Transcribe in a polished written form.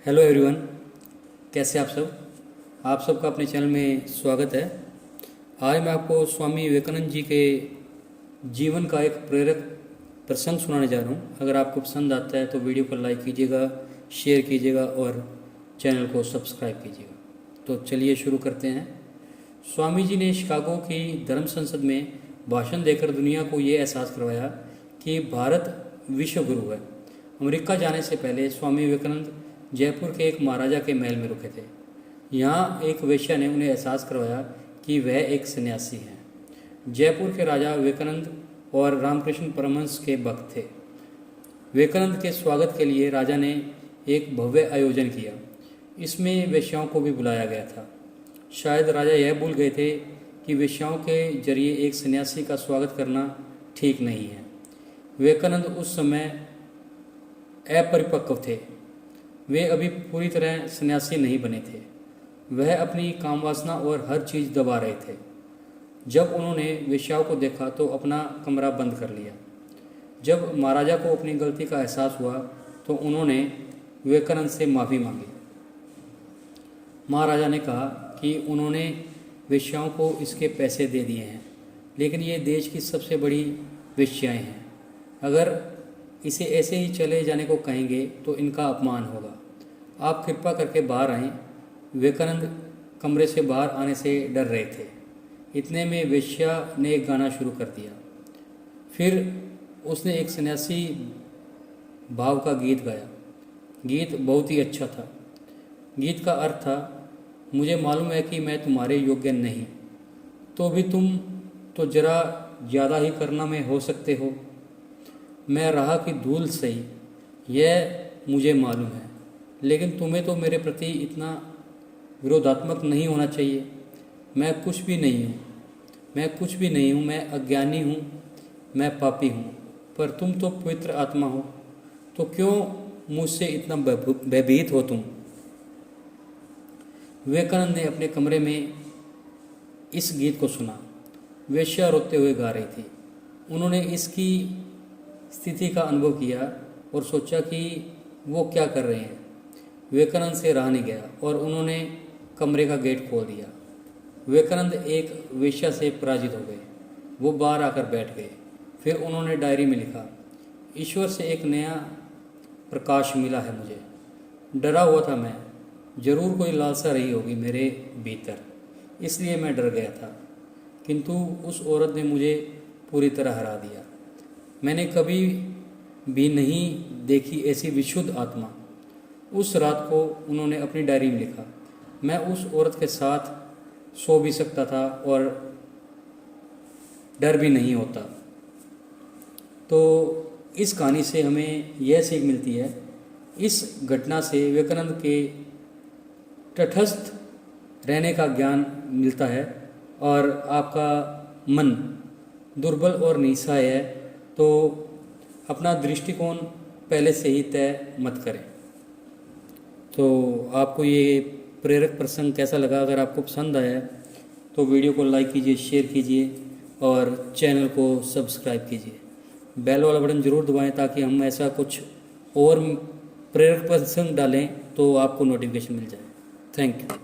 Hello everyone, कैसे आप सब। आप सबका अपने चैनल में स्वागत है। आज मैं आपको स्वामी विवेकानंद जी के जीवन का एक प्रेरक प्रसंग सुनाने जा रहा हूँ। अगर आपको पसंद आता है तो वीडियो को लाइक कीजिएगा, शेयर कीजिएगा और चैनल को सब्सक्राइब कीजिएगा। तो चलिए शुरू करते हैं। स्वामी जी ने शिकागो की धर्म संसद में भाषण देकर दुनिया को ये एहसास करवाया कि भारत विश्व गुरु है। अमेरिका जाने से पहले स्वामी विवेकानंद जयपुर के एक महाराजा के महल में रुके थे। यहाँ एक वेश्या ने उन्हें एहसास करवाया कि वह एक सन्यासी हैं। जयपुर के राजा विवेकानंद और रामकृष्ण परमहंस के भक्त थे। विवेकानंद के स्वागत के लिए राजा ने एक भव्य आयोजन किया। इसमें वेश्याओं को भी बुलाया गया था। शायद राजा यह भूल गए थे कि वेश्याओं के जरिए एक सन्यासी का स्वागत करना ठीक नहीं है। विवेकानंद उस समय अपरिपक्व थे। वे अभी पूरी तरह सन्यासी नहीं बने थे। वह अपनी कामवासना और हर चीज़ दबा रहे थे। जब उन्होंने वेश्याओं को देखा तो अपना कमरा बंद कर लिया। जब महाराजा को अपनी गलती का एहसास हुआ तो उन्होंने विवेकानंद से माफ़ी मांगी। महाराजा ने कहा कि उन्होंने वेश्याओं को इसके पैसे दे दिए हैं, लेकिन ये देश की सबसे बड़ी वेश्याएं हैं। अगर इसे ऐसे ही चले जाने को कहेंगे तो इनका अपमान होगा। आप कृपा करके बाहर आएं। विवेकानंद कमरे से बाहर आने से डर रहे थे। इतने में वेश्या ने एक गाना शुरू कर दिया। फिर उसने एक सन्यासी भाव का गीत गाया। गीत बहुत ही अच्छा था। गीत का अर्थ था, मुझे मालूम है कि मैं तुम्हारे योग्य नहीं, तो भी तुम तो जरा ज़्यादा ही करना में हो सकते हो। मैं राह की धूल सही, यह मुझे मालूम है, लेकिन तुम्हें तो मेरे प्रति इतना विरोधात्मक नहीं होना चाहिए। मैं कुछ भी नहीं हूँ, मैं अज्ञानी हूँ, मैं पापी हूँ, पर तुम तो पवित्र आत्मा हो, तो क्यों मुझसे इतना भयभीत हो तुम। विवेकानंद ने अपने कमरे में इस गीत को सुना। वेश्या रोते हुए गा रही थी। उन्होंने इसकी स्थिति का अनुभव किया और सोचा कि वो क्या कर रहे हैं। विवेकानंद से रहा नहीं गया और उन्होंने कमरे का गेट खोल दिया। विवेकानंद एक वेश्या से पराजित हो गए। वो बाहर आकर बैठ गए। फिर उन्होंने डायरी में लिखा, ईश्वर से एक नया प्रकाश मिला है मुझे। डरा हुआ था मैं, जरूर कोई लालसा रही होगी मेरे भीतर, इसलिए मैं डर गया था, किंतु उस औरत ने मुझे पूरी तरह हरा दिया। मैंने कभी भी नहीं देखी ऐसी विशुद्ध आत्मा। उस रात को उन्होंने अपनी डायरी में लिखा, मैं उस औरत के साथ सो भी सकता था और डर भी नहीं होता। तो इस कहानी से हमें यह सीख मिलती है। इस घटना से विवेकानंद के तटस्थ रहने का ज्ञान मिलता है। और आपका मन दुर्बल और निस्सहाय है तो अपना दृष्टिकोण पहले से ही तय मत करें। तो आपको ये प्रेरक प्रसंग कैसा लगा? अगर आपको पसंद आया तो वीडियो को लाइक कीजिए, शेयर कीजिए और चैनल को सब्सक्राइब कीजिए। बेल वाला बटन ज़रूर दबाएं ताकि हम ऐसा कुछ और प्रेरक प्रसंग डालें तो आपको नोटिफिकेशन मिल जाए। Thank you.